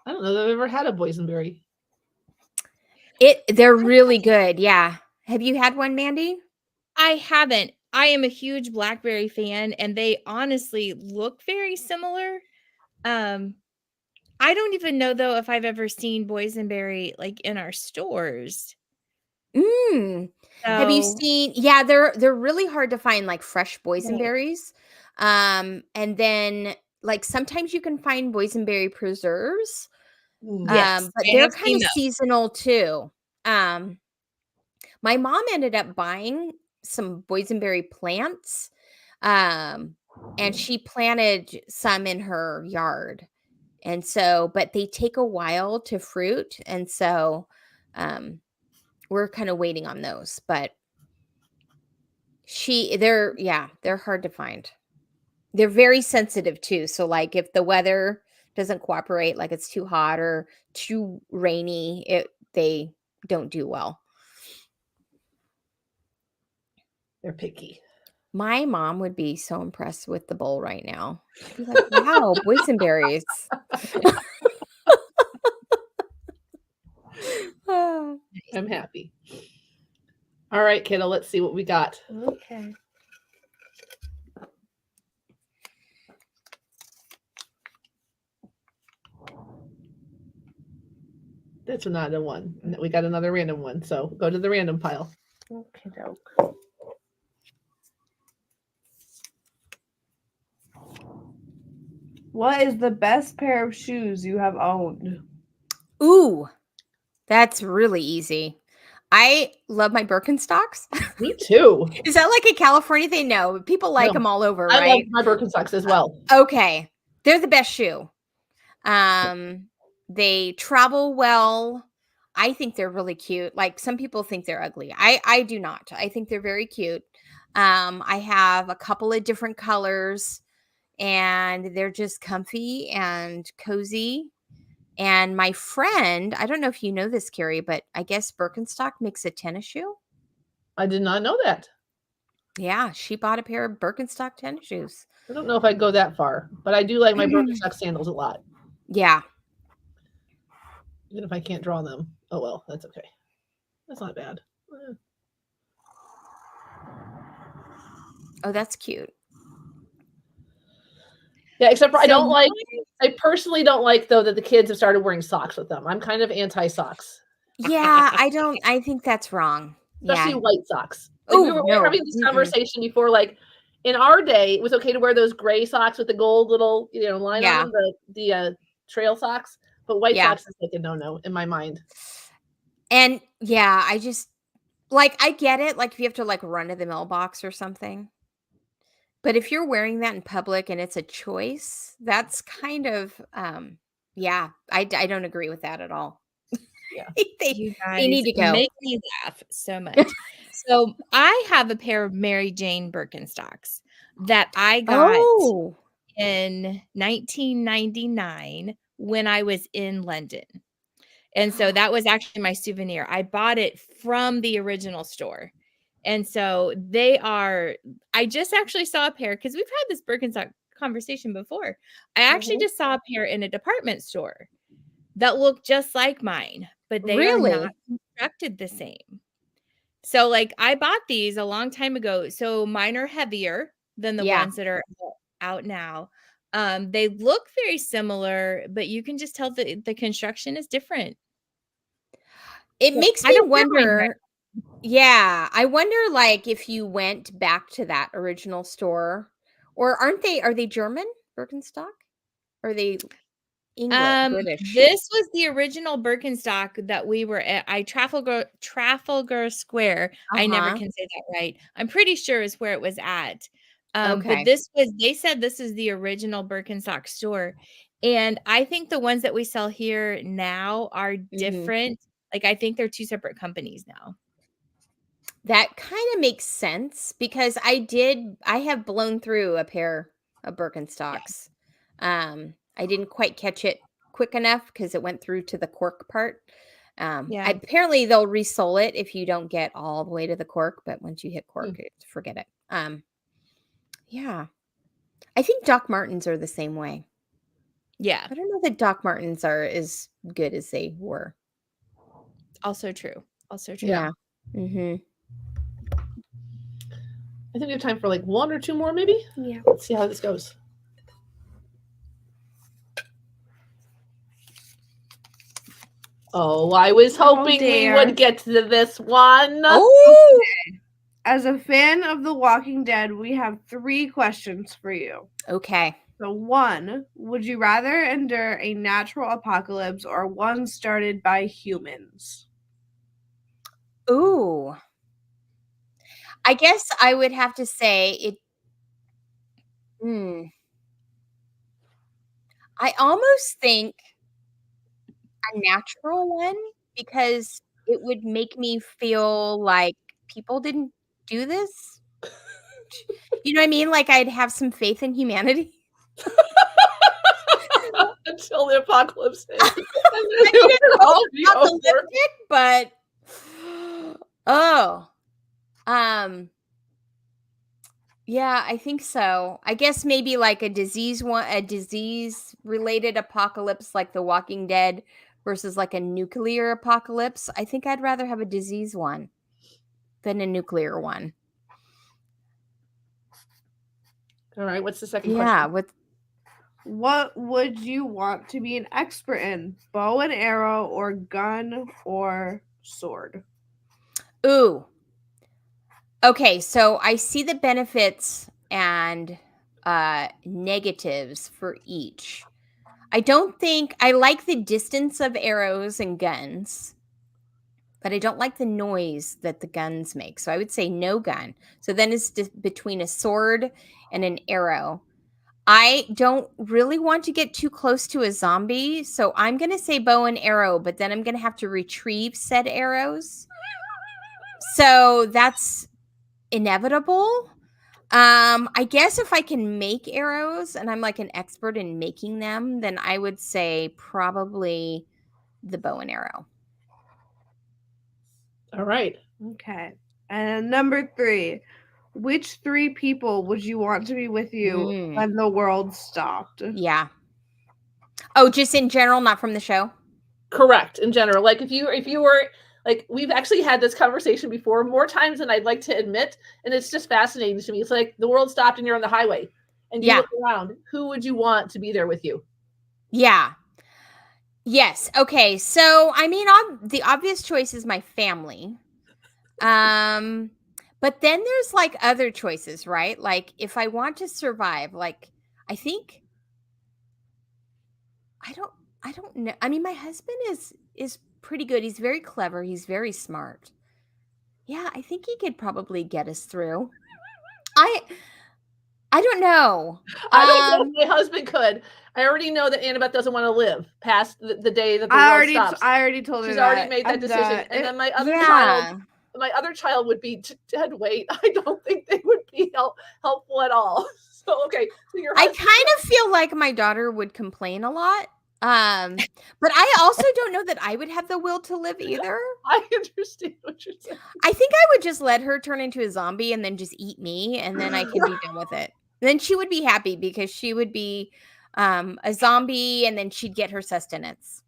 I don't know that I've ever had a boysenberry. They're really good. Yeah. Have you had one, Mandi? I haven't. I am a huge blackberry fan, and they honestly look very similar. I don't even know though if I've ever seen boysenberry like in our stores. Have you seen? Yeah, they're really hard to find, like fresh boysenberries. And then like sometimes you can find boysenberry preserves. Yes, but they're kind of seasonal too. My mom ended up buying some boysenberry plants, and she planted some in her yard. And so, but they take a while to fruit. And so, we're kind of waiting on those, but they're hard to find. They're very sensitive too. So like if the weather doesn't cooperate, like it's too hot or too rainy, they don't do well. They're picky. My mom would be so impressed with the bowl right now. She'd be like, wow, boysenberries. I'm happy. All right, kiddo, let's see what we got. Okay. That's not a one. We got another random one. So go to the random pile. Okay, doke. What is the best pair of shoes you have owned? Ooh, that's really easy. I love my Birkenstocks. Me too. Is that like a California thing? No, people like No. them all over, I love right? my Birkenstocks as well. Okay. They're the best shoe. They travel well. I think they're really cute. Like some people think they're ugly. I do not. I think they're very cute. I have a couple of different colors and they're just comfy and cozy. And my friend, I don't know if you know this, Carrie, but I guess Birkenstock makes a tennis shoe. I did not know that. Yeah, she bought a pair of Birkenstock tennis shoes. I don't know if I'd go that far, but I do like my Birkenstock sandals a lot. Yeah. Even if I can't draw them. Oh well, that's okay. That's not bad. Oh, that's cute. Yeah, except for I So don't like, I personally don't like though that the kids have started wearing socks with them. I'm kind of anti-socks, Yeah, I think that's wrong. especially Yeah. white socks. Like we Ooh, were no. having this Mm-mm. conversation before, like in our day, it was okay to wear those gray socks with the gold little, line Yeah. on them, the trail socks, but white Yeah. socks is like a no-no in my mind. And yeah, I just like I get it, like if you have to like run to the mailbox or something. But if you're wearing that in public and it's a choice, that's kind of yeah, I don't agree with that at all. Yeah. You they need guys to go. make me laugh so much. So I have a pair of Mary Jane Birkenstocks that I got Oh, in 1999 when I was in London. And so that was actually my souvenir. I bought it from the original store. And so I just actually saw a pair because we've had this Birkenstock conversation before. I actually just saw a pair in a department store that look just like mine, but they are not really? constructed the same. So like I bought these a long time ago. So mine are heavier than the Yeah. ones that are out now. They look very similar, but you can just tell that the construction is different. It So makes I me don't wear mine right. wonder. Yeah, I wonder like if you went back to that original store, or are they German Birkenstock? Or are they English, British? This was the original Birkenstock that we were at. Trafalgar Square. I never Uh-huh. can say that right. I'm pretty sure is where it was at. But Okay. they said this is the original Birkenstock store. And I think the ones that we sell here now are different. Like I think they're two separate companies now. That kind of makes sense because I have blown through a pair of Birkenstocks. I didn't quite catch it quick enough because it went through to the cork part. Yeah. Apparently they'll resole it if you don't get all the way to the cork, but once you hit cork, forget it. Yeah. I think Doc Martens are the same way. Yeah. I don't know that Doc Martens are as good as they were. Also true. Yeah. Mm-hmm. I think we have time for like one or two more, maybe. Yeah. Let's see how this goes. Oh, I was hoping we dear. would get to this one. Oh, As a fan of The Walking Dead, we have 3 questions for you. okay. So 1, would you rather endure a natural apocalypse or one started by humans? Ooh. I guess I would have to say it. I almost think a natural one because it would make me feel like people didn't do this. You know what I mean? Like I'd have some faith in humanity. Until the apocalypse hits. I mean, it's all apocalyptic, but yeah, I think so. I guess maybe like a disease related apocalypse like The Walking Dead, versus like a nuclear apocalypse, I think I'd rather have a disease one than a nuclear one. All right. What's the second Yeah. question? What would you want to be an expert in? Bow and arrow, or gun, or sword? Ooh. Okay, so I see the benefits and negatives for each. I don't think I like the distance of arrows and guns, but I don't like the noise that the guns make. So I would say no gun. So then it's between a sword and an arrow. I don't really want to get too close to a zombie, so I'm going to say bow and arrow, but then I'm going to have to retrieve said arrows. So that's inevitable. I guess if I can make arrows and I'm like an expert in making them, then I would say probably the bow and arrow. All right. Okay. And number 3, which 3 people would you want to be with you when the world stopped? Yeah. Oh, just in general, not from the show? Correct. In general, like if you were like, we've actually had this conversation before more times than I'd like to admit, and it's just fascinating to me. It's like the world stopped and you're on the highway and you look around. Who would you want to be there with you? Yeah. Yes. Okay. So, I mean, the obvious choice is my family. But then there's like other choices, right? Like if I want to survive, like I think I don't know. I mean, my husband is pretty good. He's very clever. He's very smart. Yeah, I think he could probably get us through. I don't know. I don't know if my husband could. I already know that Annabeth doesn't want to live past the day that the world stops. I already told her she's that. already made that decision. And then my other child would be dead weight. I don't think they would be helpful at all. So okay, so I kind of feel like my daughter would complain a lot. But I also don't know that I would have the will to live either. I understand what you're saying. I think I would just let her turn into a zombie and then just eat me, and then I can be done with it. Then she would be happy because she would be a zombie, and then she'd get her sustenance.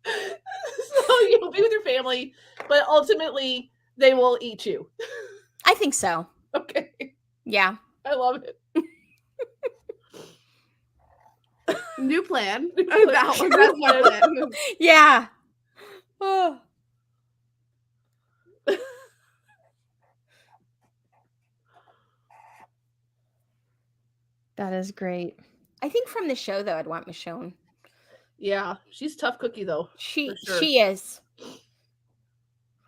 So you'll be with your family, but ultimately they will eat you. I think so. Okay. Yeah. I love it. New plan. That's my plan. Yeah. Oh. That is great. I think from the show, though, I'd want Michonne. Yeah, she's a tough cookie, though. She is.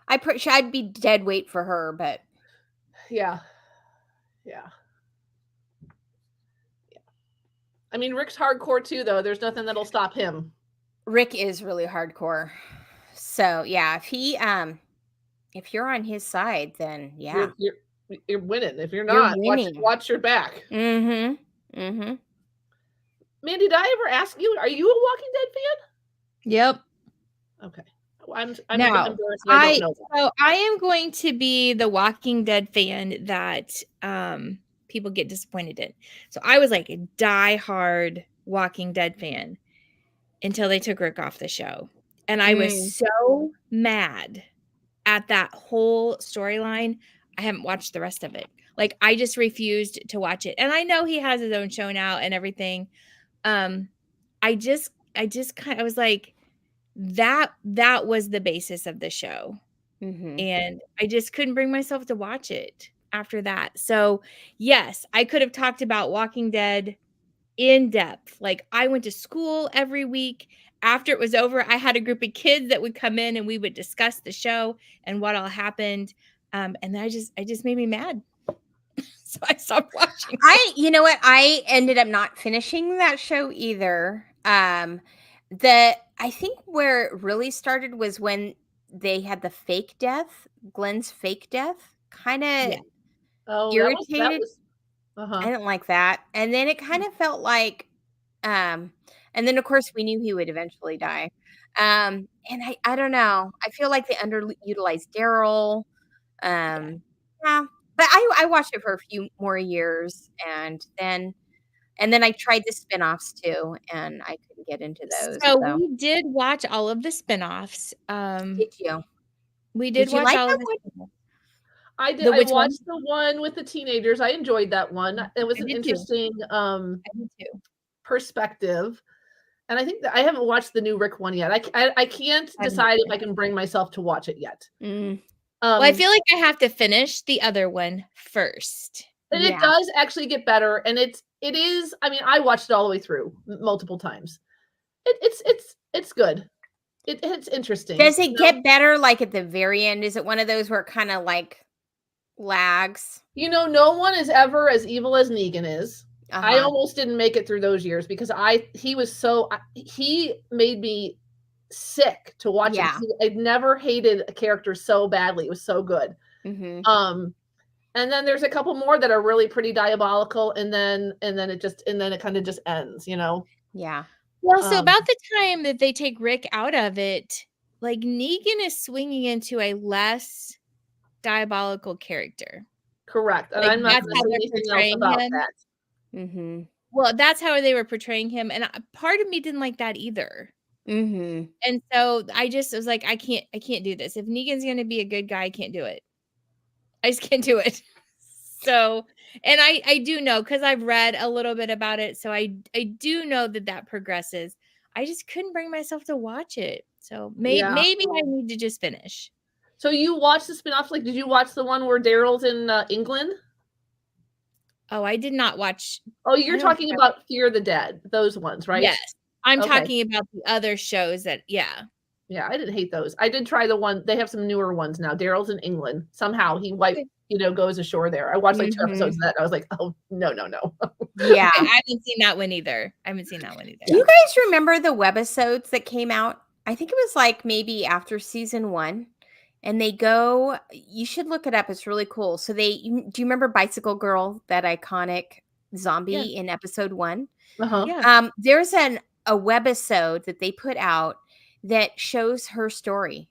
I'd be dead weight for her, but yeah. I mean, Rick's hardcore too, though. There's nothing that'll stop him. Rick is really hardcore. So yeah, if you're on his side, then yeah, you're winning. If you're not, watch your back. Mm-hmm. Mandi, did I ever ask you? Are you a Walking Dead fan? Yep. Okay. I'm now, embarrassed. I don't know that. So I am going to be the Walking Dead fan that people get disappointed in. So I was like a diehard Walking Dead fan until they took Rick off the show. And I was so mad at that whole storyline. I haven't watched the rest of it. Like, I just refused to watch it. And I know he has his own show now and everything. I just was like, that was the basis of the show. Mm-hmm. And I just couldn't bring myself to watch it after that. So yes, I could have talked about Walking Dead in depth. Like, I went to school every week. After it was over, I had a group of kids that would come in and we would discuss the show and what all happened. And I just made me mad. So I stopped watching. You know what? I ended up not finishing that show either. I think where it really started was when they had the fake death, Glenn's fake death, kind of irritated. I didn't like that. And then it kind of felt like, and then of course we knew he would eventually die. And I don't know. I feel like they underutilized Daryl. Yeah. But I watched it for a few more years, and then And then I tried the spinoffs too, and I couldn't get into those. So So we did watch all of the spinoffs. did you? We Did did you watch like all that of the one? spinoffs. I did. The I which one? watched the one with the teenagers. I enjoyed that one. It was I an did too. interesting I did too. perspective. And I think that I haven't watched the new Rick one yet. I can't I haven't decide if either. I can bring myself to watch it yet. Mm, Well, I feel like I have to finish the other one first. And yeah. it does actually get better. And it is. I mean, I watched it all the way through multiple times. It's good. It's interesting. Does it you know? get better like at the very end? Is it one of those where it kind of like lags? You know, no one is ever as evil as Negan is. I Uh-huh. almost didn't make it through those years because he made me sick to watch Yeah. him. I'd never hated a character so badly. It was so good. Mm-hmm. And then there's a couple more that are really pretty diabolical, and then it kind of just ends, you know. Yeah. Well, so about the time that they take Rick out of it, like Negan is swinging into a less diabolical character. Correct. And Like, I'm not that's going to how say they're anything else portraying about him. that. Mm-hmm. Well, that's how they were portraying him, and part of me didn't like that either. Mm-hmm. And so I just was like, I can't do this. If Negan's gonna be a good guy, I can't do it. I just can't do it. So, and I do know because I've read a little bit about it, so I do know that progresses. I just couldn't bring myself to watch it. So maybe I need to just finish. So you watched the spinoffs? Like, did you watch the one where Daryl's in England? Oh, I did not watch. Oh, you're talking about Fear the Dead, those ones, right? Yes, I'm Okay. talking about the other shows that, yeah. Yeah, I didn't hate those. I did try the one. They have some newer ones now. Daryl's in England. Somehow he goes ashore there. I watched like 2 episodes of that. And I was like, oh, no. Yeah. Okay, I haven't seen that one either. Do you guys remember the webisodes that came out? I think it was like maybe after season 1. And they go, you should look it up. It's really cool. So do you remember Bicycle Girl, that iconic zombie in episode 1? Uh-huh. Yeah. There's a webisode that they put out that shows her story.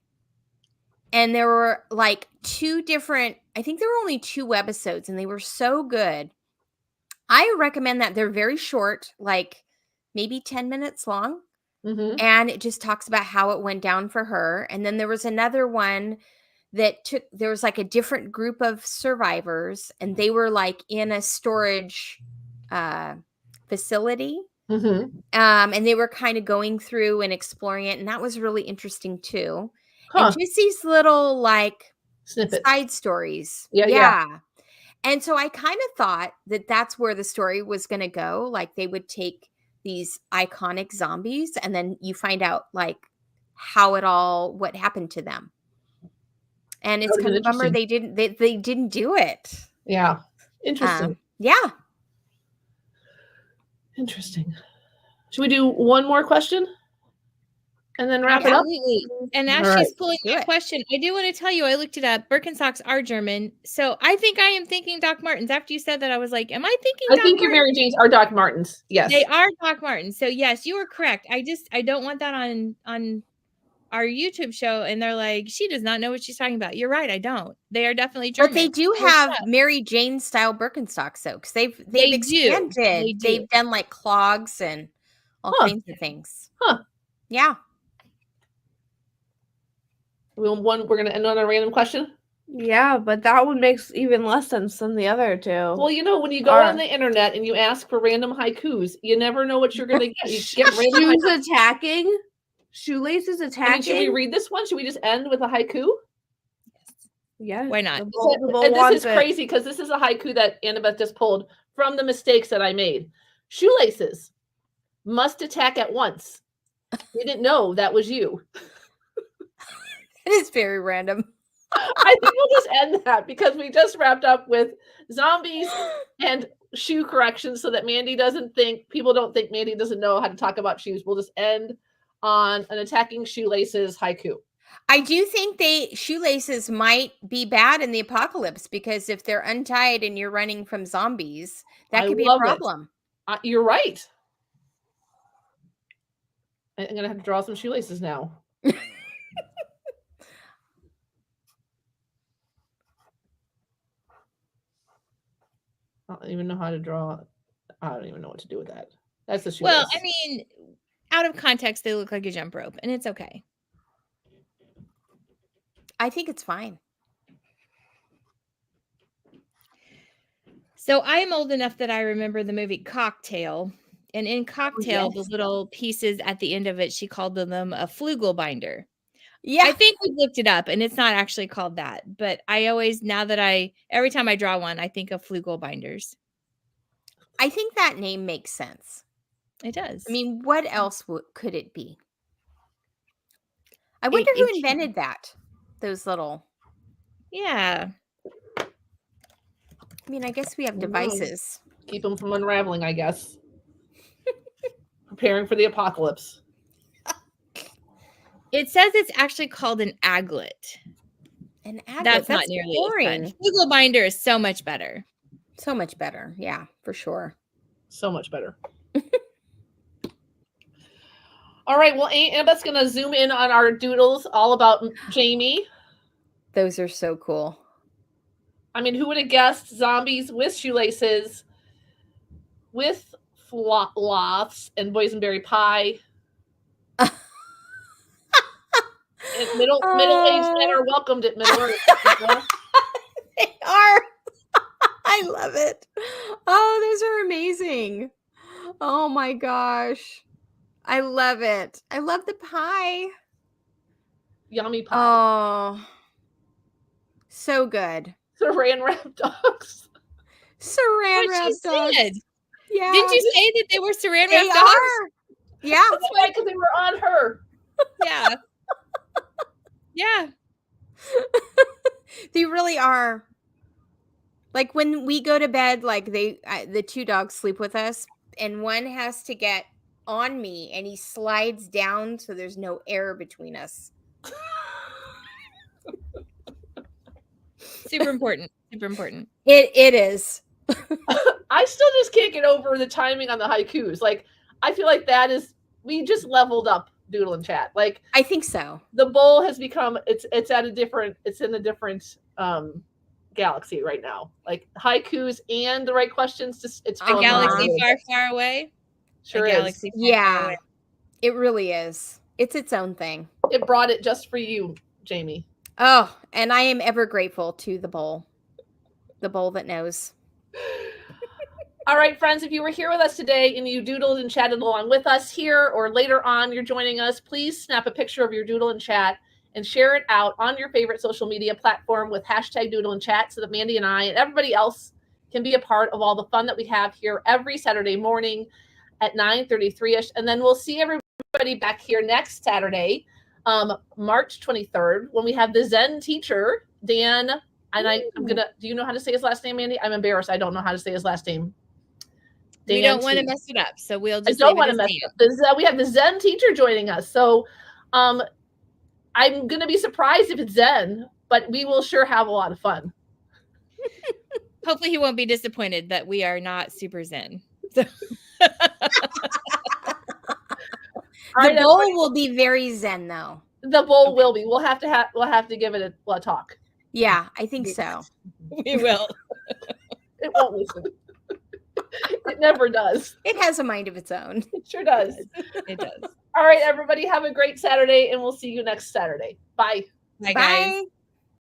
And there were like 2 different, I think there were only 2 webisodes, and they were so good. I recommend that. They're very short, like maybe 10 minutes long. Mm-hmm. And it just talks about how it went down for her. And then there was another one that there was like a different group of survivors, and they were like in a storage facility. Mm-hmm. And they were kind of going through and exploring it. And that was really interesting too. Huh. And just these little like snippets, side stories. Yeah. And so I kind of thought that that's where the story was going to go. Like they would take these iconic zombies, and then you find out like what happened to them. And it's kind of a bummer they didn't do it. Yeah. Interesting. Yeah. Interesting. Should we do one more question and then wrap it up? And as she's pulling that question, I do want to tell you, I looked it up. Birkenstocks are German. So I think I am thinking Doc Martens. After you said that, I was like, am I thinking I think your Mary Janes are Doc Martens. Yes. They are Doc Martens. So yes, you were correct. I don't want that on our YouTube show. And they're like, she does not know what she's talking about. You're right. I don't. They are definitely German. But they do have Mary Jane style Birkenstocks though, because they've expanded. They've done like clogs and all kinds of things. Yeah. We're going to end on a random question. Yeah, but that one makes even less sense than the other 2. Well, you know, when you go on the internet and you ask for random haikus, you never know what you're going to get. You get random shoes attacking, shoelaces attacking. I mean, should we read this one? Should we just end with a haiku? Yeah. Why not? And this is crazy because this is a haiku that Annabeth just pulled from the mistakes that I made. Shoelaces must attack at once. Didn't know that was you. It is very random. I think we'll just end that because we just wrapped up with zombies and shoe corrections so that people don't think Mandi doesn't know how to talk about shoes. We'll just end on an attacking shoelaces haiku. I do think shoelaces might be bad in the apocalypse, because if they're untied and you're running from zombies, that could be a problem. You're right. I'm going to have to draw some shoelaces now. I don't even know how to draw I don't even know what to do with that. That's the shoelace. Well, I mean, out of context, they look like a jump rope, and it's okay. I think it's fine. So I am old enough that I remember the movie Cocktail. And in Cocktail, the yes. little pieces at the end of it, she called them a flugel binder. Yeah. I think we looked it up, and it's not actually called that. But I always, every time I draw one, I think of flugel binders. I think that name makes sense. It does. I mean, what else could it be? I wonder who invented that. Those little. Yeah. I mean, I guess we have devices. Keep them from unraveling, I guess. Preparing for the apocalypse. It says it's actually called an aglet. An aglet. That's not nearly as fun. Flugel binder is so much better. So much better. Yeah, for sure. So much better. All right. Well, Amber's going to zoom in on our doodles all about Jamie. Those are so cool. I mean, who would have guessed zombies with shoelaces, with loths and boysenberry pie? And middle-aged men are welcomed at Middle Earth. They are. I love it. Oh, those are amazing. Oh my gosh. I love it. I love the pie. Yummy pie. Oh, so good. Saran wrap dogs. Saran wrap dogs. Yeah. Didn't you say that they were saran wrap dogs? Are. Yeah. That's right, because they were on her. Yeah. Yeah. They really are. Like when we go to bed, like the two dogs sleep with us, and one has to get on me, and he slides down so there's no air between us. Super important. Super important. It is. I still just can't get over the timing on the haikus. Like, I feel like we just leveled up Doodle and Chat. Like, I think so. The bowl has become it's in a different galaxy right now. Like haikus and the right questions. It's a galaxy far, far away. Sure is. Yeah, it really is. It's its own thing. It brought it just for you, Jamie. Oh, and I am ever grateful to the bowl that knows. All right, friends, if you were here with us today and you doodled and chatted along with us here or later on you're joining us, please snap a picture of your doodle and chat and share it out on your favorite social media platform with hashtag Doodle and Chat so that Mandi and I and everybody else can be a part of all the fun that we have here every Saturday morning at 9:33ish. And then we'll see everybody back here next Saturday, March 23rd, when we have the Zen teacher, Dan. And do you know how to say his last name, Mandi? I'm embarrassed. I don't know how to say his last name. We don't want to mess it up, so we'll just. I don't want to mess it up. We have the Zen teacher joining us, so I'm gonna be surprised if it's Zen, but we will sure have a lot of fun. Hopefully, he won't be disappointed that we are not super Zen. The bowl will be very Zen, though. The bowl will be. We'll have to give it a talk. Yeah, I think so. We will. It won't listen. It never does. It has a mind of its own. It sure does. It does. All right, everybody, have a great Saturday, and we'll see you next Saturday. Bye. Bye, guys.